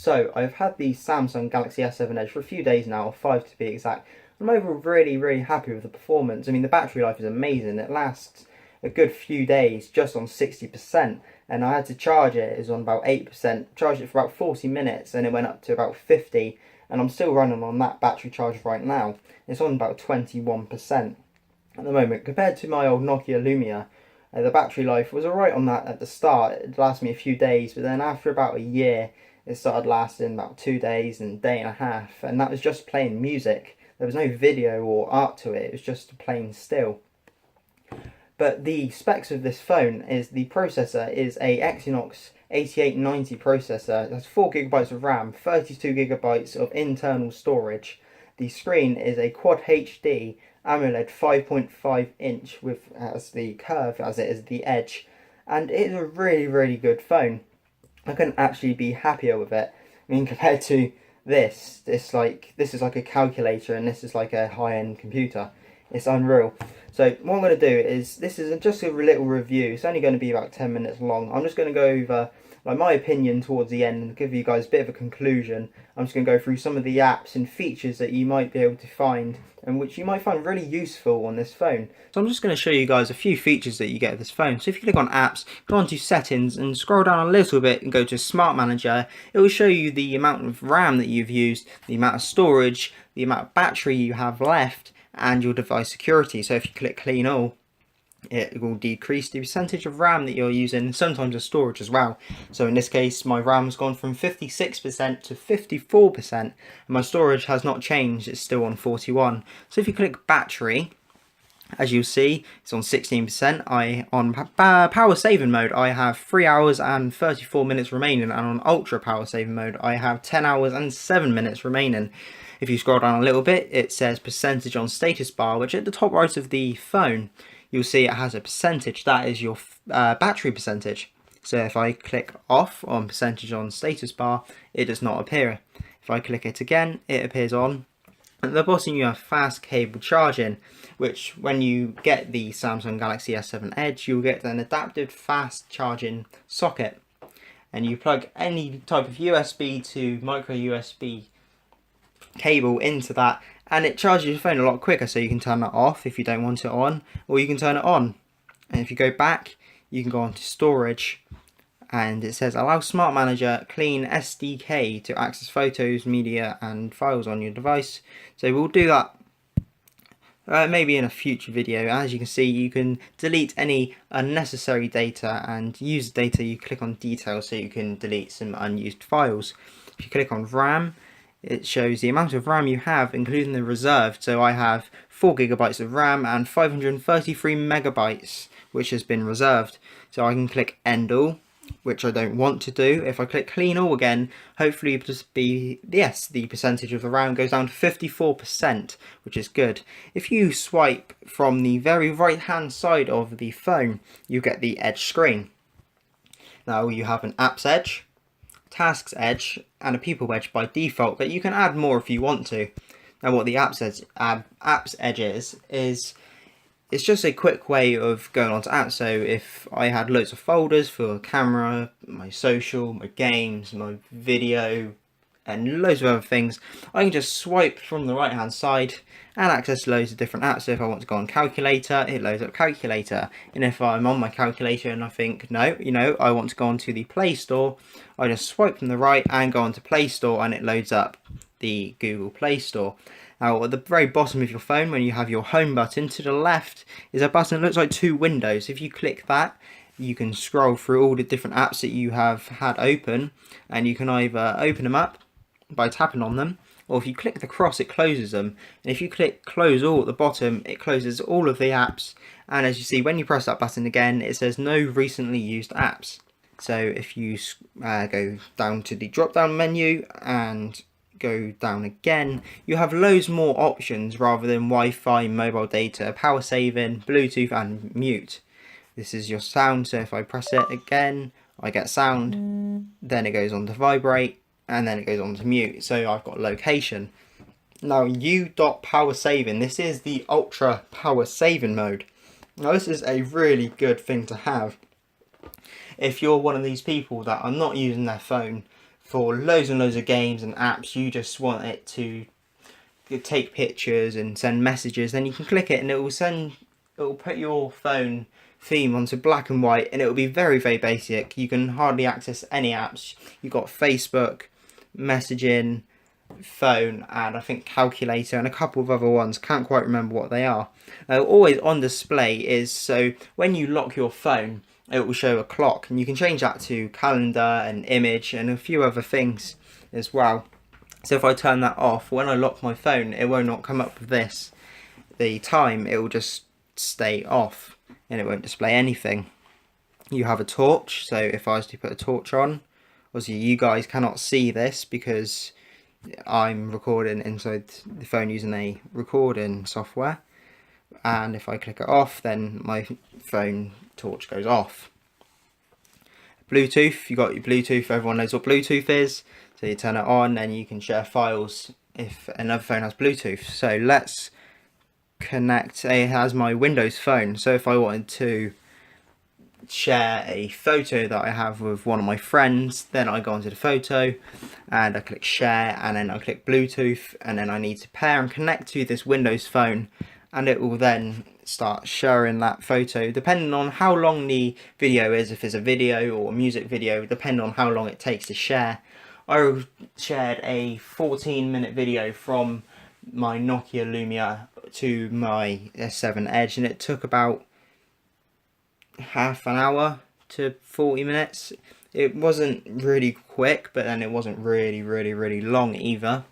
So I've had the Samsung Galaxy S7 Edge for a few days now, or 5 to be exact. I'm overall really happy with the performance. I mean, the battery life is amazing. It lasts a good few days just on 60%, and I had to charge it. It was on about 8%. Charged it for about 40 minutes, and it went up to about 50. And I'm still running on that battery charge right now. It's on about 21% at the moment. Compared to my old Nokia Lumia, the battery life was alright on that at the start. It lasted me a few days, but then after about a year, it started lasting about 2 days and a day and a half, and that was just playing music. There was no video or art to it, it was just plain still. But the specs of this phone is the processor is a Exynos 8890 processor. It has 4GB of RAM, 32GB of internal storage. The screen is a Quad HD AMOLED 5.5 inch with as the curve as it is the edge, and it is a really good phone. I couldn't actually be happier with it. I mean, compared to this is like a calculator, and this is like a high-end computer. It's unreal. So what I'm going to do is, this is just a little review. It's only going to be about 10 minutes long. I'm just going to go over like my opinion towards the end and give you guys a bit of a conclusion. I'm just going to go through some of the apps and features that you might be able to find and which you might find really useful on this phone. So I'm just going to show you guys a few features that you get with this phone. So if you click on apps, go on to settings and scroll down a little bit and go to Smart Manager, it will show you the amount of RAM that you've used, the amount of storage, the amount of battery you have left, and your device security. So if you click Clean All, it will decrease the percentage of RAM that you're using, sometimes the storage as well. So in this case, my RAM's gone from 56% to 54%, and my storage has not changed, it's still on 41. So if you click battery, as you'll see, it's on 16%. On power saving mode, I have 3 hours and 34 minutes remaining, and on ultra power saving mode, I have 10 hours and 7 minutes remaining. If you scroll down a little bit, it says percentage on status bar, which at the top right of the phone, you'll see it has a percentage. That is your battery percentage. So if I click off on percentage on status bar, it does not appear. If I click it again, it appears on. At the bottom you have fast cable charging, which when you get the Samsung Galaxy S7 Edge, you'll get an adaptive fast charging socket. And you plug any type of USB to micro USB cable into that, and it charges your phone a lot quicker. So you can turn that off if you don't want it on, or you can turn it on. And if you go back, you can go on to storage, and it says allow Smart Manager Clean SDK to access photos, media and files on your device. So we'll do that maybe in a future video. As you can see, you can delete any unnecessary data and use data. You click on details so you can delete some unused files. If you click on RAM, it shows the amount of RAM you have, including the reserved. So I have 4GB of RAM and 533 megabytes, which has been reserved. So I can click End All, which I don't want to do. If I click Clean All again, hopefully it'll just be, yes, the percentage of the RAM goes down to 54%, which is good. If you swipe from the very right hand side of the phone, you get the Edge screen. Now you have an Apps Edge, Tasks Edge and a People Edge by default, but you can add more if you want to. Now what the Apps Edge is it's just a quick way of going on to apps. So if I had loads of folders for camera, my social, my games, my video and loads of other things, I can just swipe from the right hand side and access loads of different apps. So if I want to go on calculator, it loads up calculator. And if I'm on my calculator and I think, no, I want to go onto the Play Store, I just swipe from the right and go onto Play Store, and it loads up the Google Play Store. Now at the very bottom of your phone, when you have your home button, to the left is a button that looks like two windows. If you click that, you can scroll through all the different apps that you have had open, and you can either open them up by tapping on them, or if you click the cross, it closes them. And if you click Close All at the bottom, it closes all of the apps. And as you see, when you press that button again, it says no recently used apps. So if you go down to the drop down menu and go down again, you have loads more options rather than Wi-Fi, mobile data, power saving, Bluetooth and mute. This is your sound, so if I press it again, I get sound, then it goes on to vibrate, and then it goes on to mute. So I've got location. Now U.Power saving, this is the ultra power saving mode. Now this is a really good thing to have if you're one of these people that are not using their phone for loads and loads of games and apps. You just want it to take pictures and send messages, then you can click it and it will put your phone theme onto black and white, and it will be very, very basic. You can hardly access any apps. You've got Facebook, messaging, phone, and I think calculator and a couple of other ones. Can't quite remember what they are. Always on display is, so when you lock your phone, it will show a clock, and you can change that to calendar and image and a few other things as well. So if I turn that off, when I lock my phone, it will not come up with this. The time, it will just stay off and it won't display anything. You have a torch, so if I was to put a torch on, obviously you guys cannot see this because I'm recording inside the phone using a recording software, and if I click it off, then my phone torch goes off. Bluetooth, you got your Bluetooth, everyone knows what Bluetooth is, so you turn it on and you can share files if another phone has Bluetooth. So let's connect, it has my Windows phone, so if I wanted to share a photo that I have with one of my friends, then I go onto the photo and I click share, and then I click Bluetooth, and then I need to pair and connect to this Windows phone, and it will then start sharing that photo depending on how long the video is. If it's a video or a music video, depending on how long it takes to share. I shared a 14-minute video from my Nokia Lumia to my S7 Edge, and it took about half an hour to 40 minutes. It wasn't really quick, but then it wasn't really long either.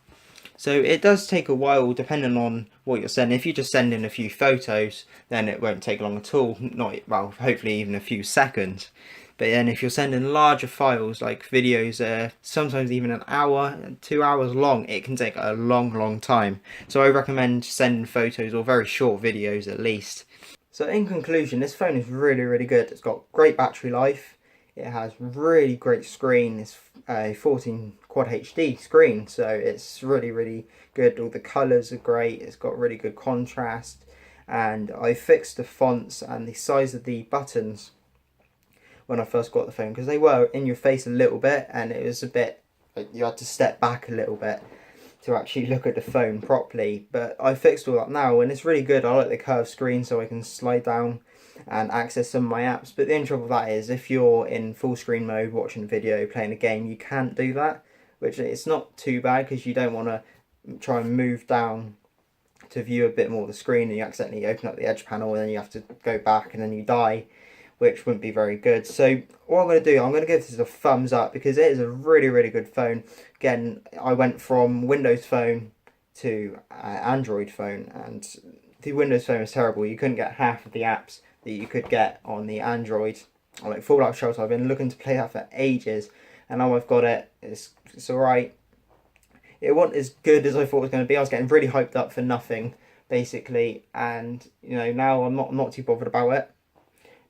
So it does take a while depending on what you're sending. If you just send in a few photos, then it won't take long at all. Not, well, hopefully even a few seconds. But then if you're sending larger files like videos, sometimes even an hour, 2 hours long, it can take a long time. So I recommend sending photos or very short videos at least. So in conclusion, this phone is really good. It's got great battery life. It has really great screen. It's a 14 Quad HD screen, so it's really good. All the colours are great. It's got really good contrast, and I fixed the fonts and the size of the buttons when I first got the phone, because they were in your face a little bit, and it was a bit, you had to step back a little bit to actually look at the phone properly. But I fixed all that now, and it's really good. I like the curved screen so I can slide down and access some of my apps. But the only trouble with that is if you're in full screen mode watching a video, playing a game, you can't do that, which it's not too bad because you don't want to try and move down to view a bit more of the screen and you accidentally open up the edge panel and then you have to go back and then you die, which wouldn't be very good. So what I'm going to do, I'm going to give this a thumbs up because it is a really good phone. Again, I went from Windows phone to Android phone, and the Windows phone was terrible. You couldn't get half of the apps that you could get on the Android. Like Fallout Shelter, I've been looking to play that for ages, and now I've got it. It's alright. It wasn't as good as I thought it was going to be. I was getting really hyped up for nothing, basically, and you know, now I'm not too bothered about it.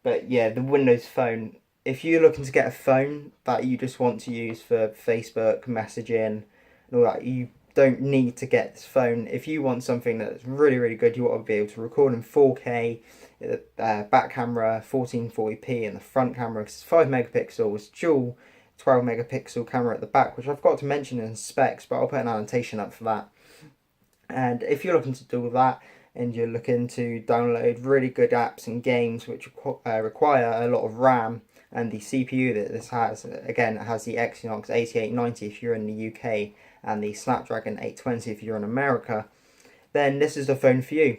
But yeah, the Windows phone, if you're looking to get a phone that you just want to use for Facebook, messaging, and all that, you don't need to get this phone. If you want something that's really good, you want to be able to record in 4K, the back camera 1440p, and the front camera is 5 megapixels, dual 12 megapixel camera at the back, which I've got to mention in specs, but I'll put an annotation up for that. And if you're looking to do that, and you're looking to download really good apps and games which require a lot of RAM, and the CPU that this has, again, it has the Exynos 8890 if you're in the UK, and the Snapdragon 820 if you're in America, then this is the phone for you.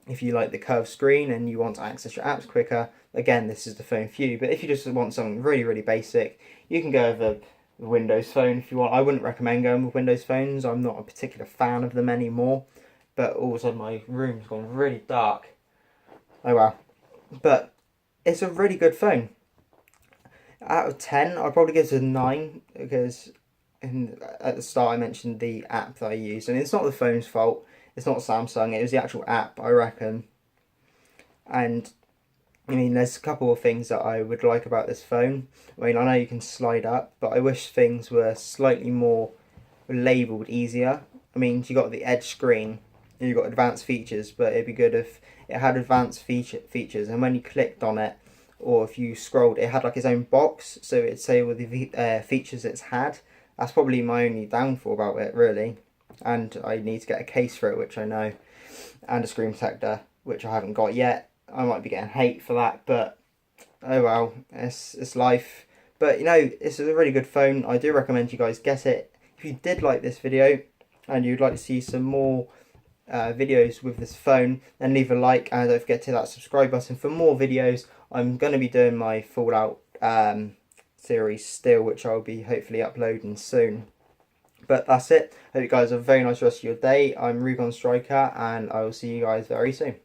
If you like the curved screen and you want to access your apps quicker, again, this is the phone for you. But if you just want something really basic, you can go with the Windows phone if you want. I wouldn't recommend going with Windows phones. I'm not a particular fan of them anymore. But all of a sudden my room's gone really dark. Oh well. But it's a really good phone. Out of 10, I'll probably give it a 9, because at the start I mentioned the app that I used. And it's not the phone's fault. It's not Samsung. It was the actual app, I reckon. And I mean, there's a couple of things that I would like about this phone. I mean, I know you can slide up, but I wish things were slightly more labelled easier. I mean, you got the edge screen. You've got advanced features, but it'd be good if it had advanced features, and when you clicked on it, or if you scrolled, it had like its own box, so it'd say all the features it's had, That's probably my only downfall about it, really. And I need to get a case for it, which I know, and a screen protector, which I haven't got yet. I might be getting hate for that, but oh well, it's life. But you know, this is a really good phone. I do recommend you guys get it. If you did like this video and you'd like to see some more videos with this phone, then leave a like and don't forget to hit that subscribe button for more videos. I'm going to be doing my Fallout series still, which I'll be hopefully uploading soon. But that's it. Hope you guys have a very nice rest of your day. I'm Rugon Striker, and I will see you guys very soon.